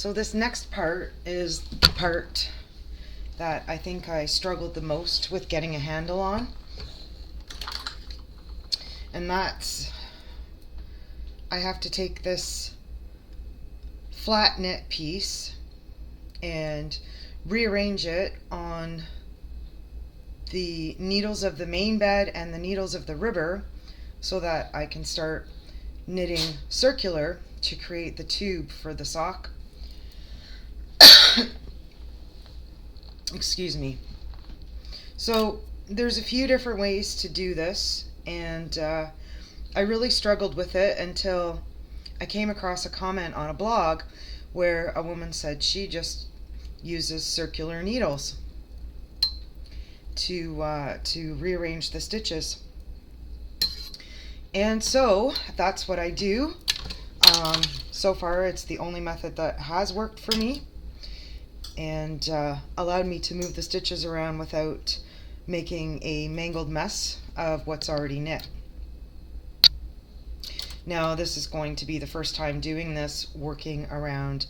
So this next part is the part that I think I struggled the most with getting a handle on. And that's, I have to take this flat knit piece and rearrange it on the needles of the main bed and the needles of the ribber so that I can start knitting circular to create the tube for the sock. Excuse me. So there's a few different ways to do this, and I really struggled with it until I came across a comment on a blog where a woman said she just uses circular needles to rearrange the stitches. And so that's what I do. So far it's the only method that has worked for me and allowed me to move the stitches around without making a mangled mess of what's already knit. Now this is going to be the first time doing this working around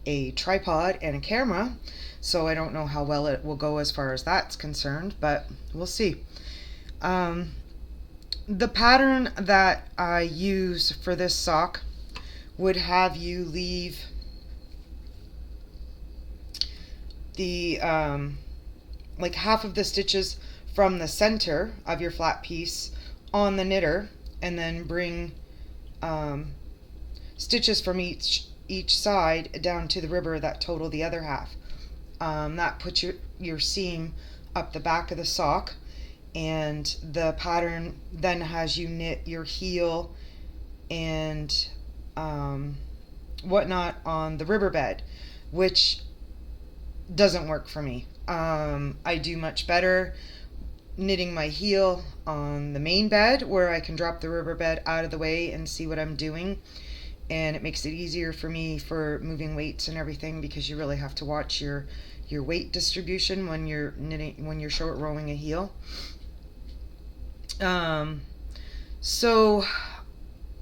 a tripod and a camera, so I don't know how well it will go as far as that's concerned, but we'll see. The pattern that I use for this sock would have you leave the like half of the stitches from the center of your flat piece on the knitter, and then bring stitches from each side down to the ribber that total the other half. That puts your seam up the back of the sock, and the pattern then has you knit your heel and whatnot on the ribber bed, which doesn't work for me. I do much better knitting my heel on the main bed where I can drop the ribber bed out of the way and see what I'm doing, and it makes it easier for me for moving weights and everything, because you really have to watch your weight distribution when you're short rowing a heel. So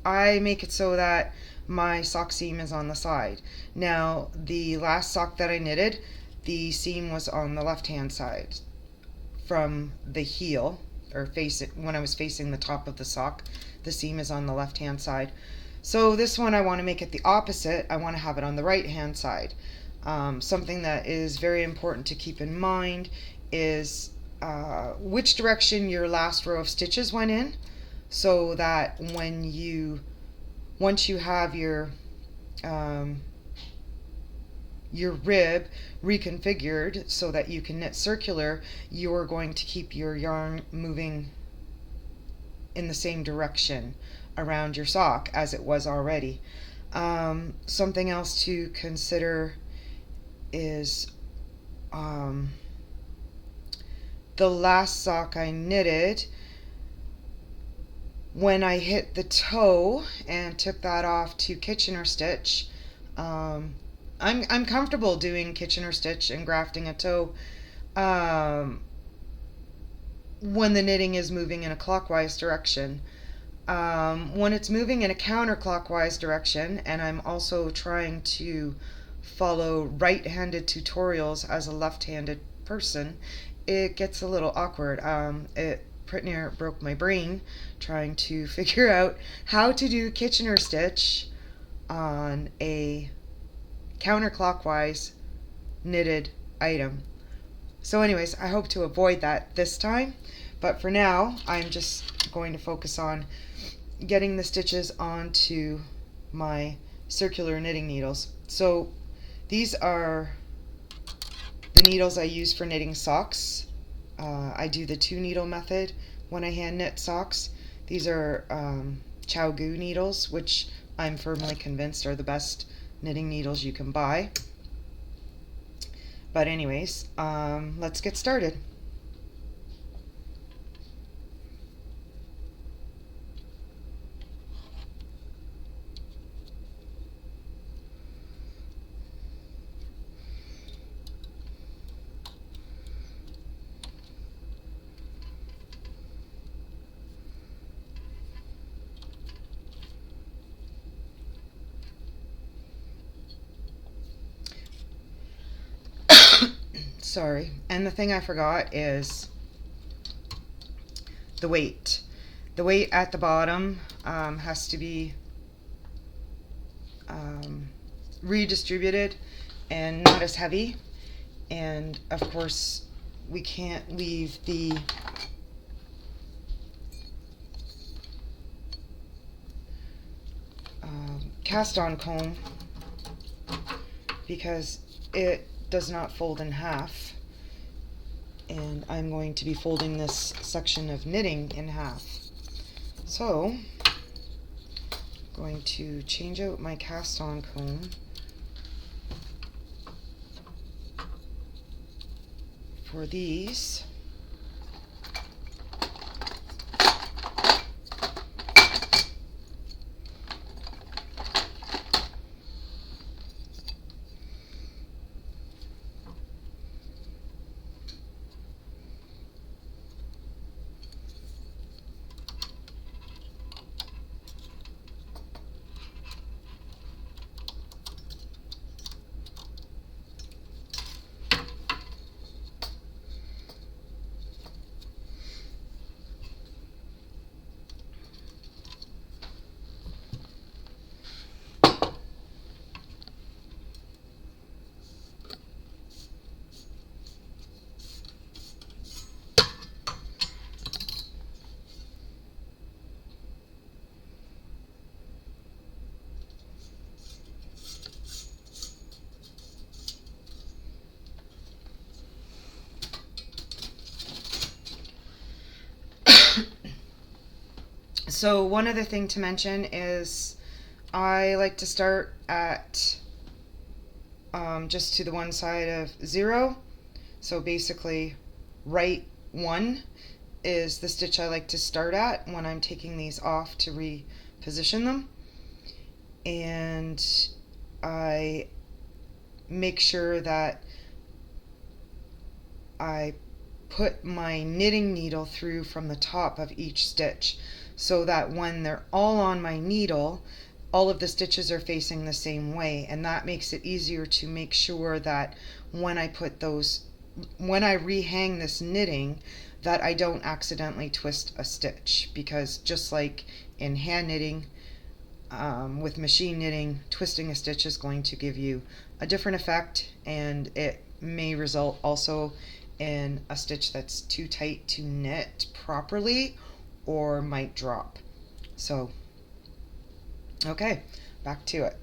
I make it so that my sock seam is on the side. Now the last sock that I knitted, the seam was on the left hand side from the heel, or when I was facing the top of the sock, the seam is on the left hand side. So this one I want to make it the opposite. I want to have it on the right hand side. Something that is very important to keep in mind is which direction your last row of stitches went in, so that once you have your rib reconfigured so that you can knit circular, you're going to keep your yarn moving in the same direction around your sock as it was already. Something else to consider is the last sock I knitted, when I hit the toe and took that off to Kitchener stitch, I'm comfortable doing Kitchener stitch and grafting a toe when the knitting is moving in a clockwise direction. When it's moving in a counterclockwise direction, and I'm also trying to follow right-handed tutorials as a left-handed person, it gets a little awkward. It pretty near broke my brain trying to figure out how to do Kitchener stitch on a counterclockwise knitted item. So anyways, I hope to avoid that this time, but for now I'm just going to focus on getting the stitches onto my circular knitting needles. So these are the needles I use for knitting socks. I do the 2-needle method when I hand knit socks. These are Chow Goo needles, which I'm firmly convinced are the best knitting needles you can buy. But anyways, let's get started. sorry. And the thing I forgot is the weight. The weight at the bottom has to be redistributed and not as heavy. And of course, we can't leave the cast on comb because it does not fold in half. And I'm going to be folding this section of knitting in half. So, I'm going to change out my cast on comb for these. So one other thing to mention is I like to start at just to the one side of 0. So basically right 1 is the stitch I like to start at when I'm taking these off to reposition them. And I make sure that I put my knitting needle through from the top of each stitch so that when they're all on my needle, all of the stitches are facing the same way, and that makes it easier to make sure that when I rehang this knitting, that I don't accidentally twist a stitch, because just like in hand knitting, with machine knitting, twisting a stitch is going to give you a different effect, and it may result also in a stitch that's too tight to knit properly or might drop. So, okay, back to it.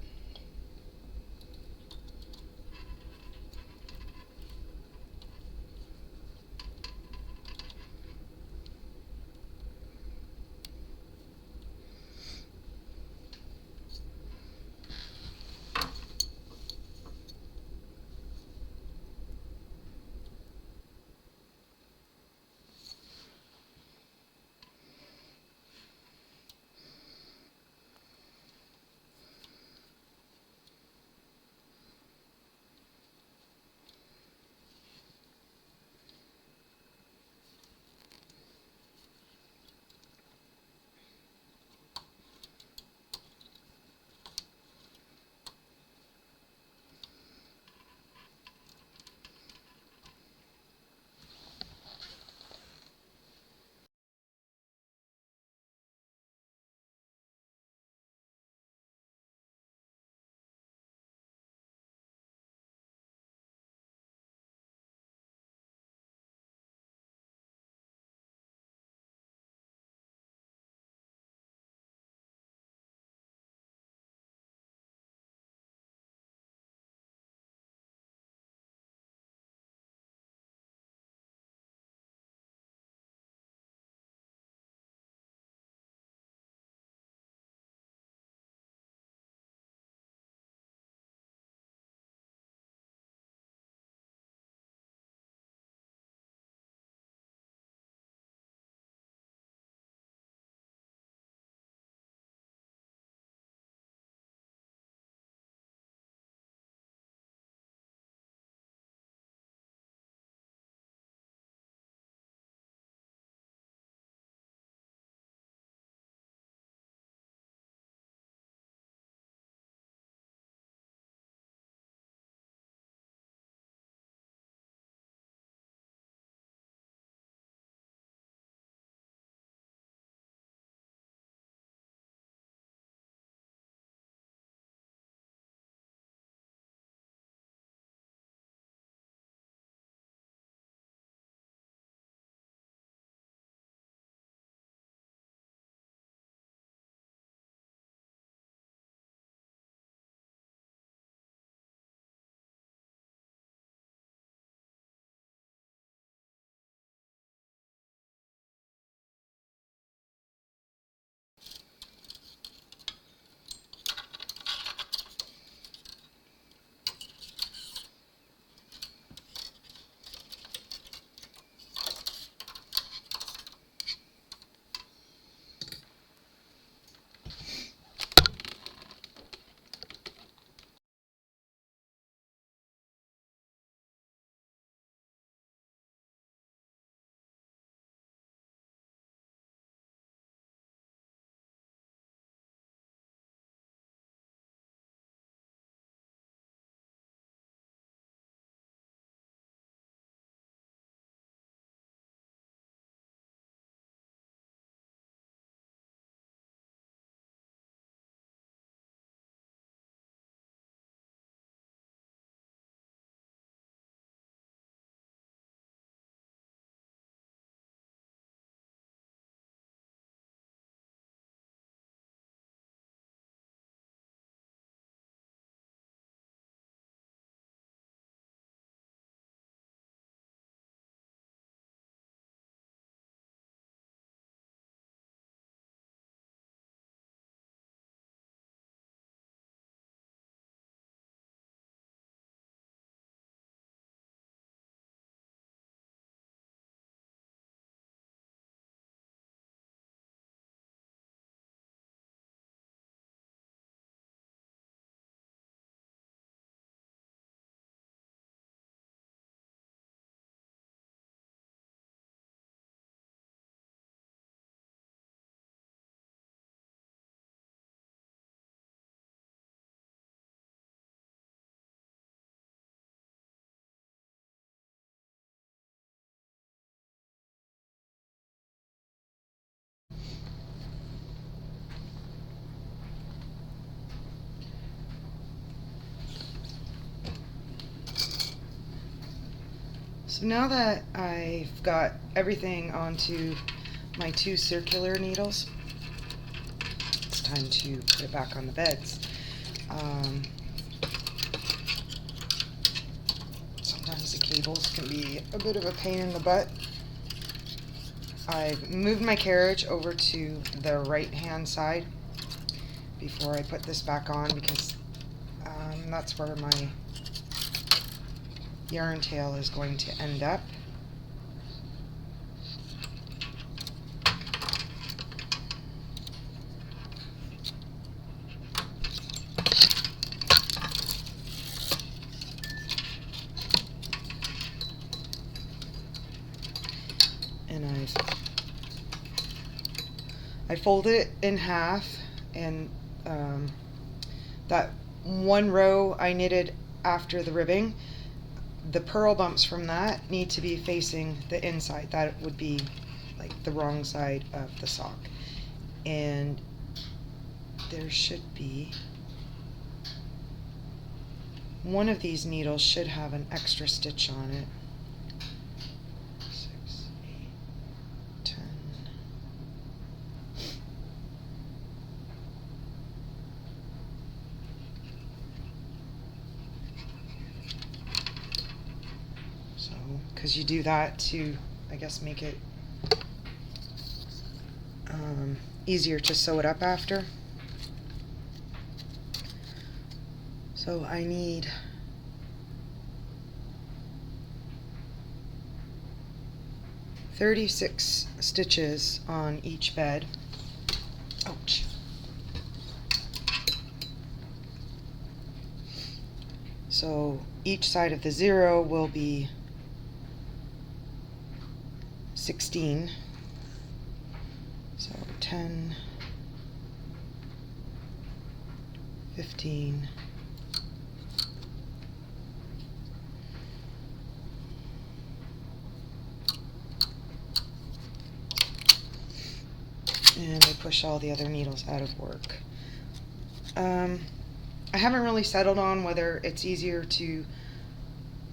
So now that I've got everything onto my 2 circular needles, it's time to put it back on the beds. Sometimes the cables can be a bit of a pain in the butt. I've moved my carriage over to the right hand side before I put this back on, because that's where my yarn tail is going to end up. And I fold it in half, and that one row I knitted after the ribbing, the purl bumps from that need to be facing the inside. That would be like the wrong side of the sock. And there should be, one of these needles should have an extra stitch on it. 6, 8, 10. So, because you do that to, I guess, make it easier to sew it up after. So I need 36 stitches on each bed. Ouch. So each side of the 0 will be 16. So 10, 15, and I push all the other needles out of work. I haven't really settled on whether it's easier to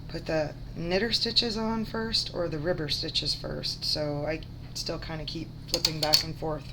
put the knitter stitches on first or the ribber stitches first, so I still kind of keep flipping back and forth.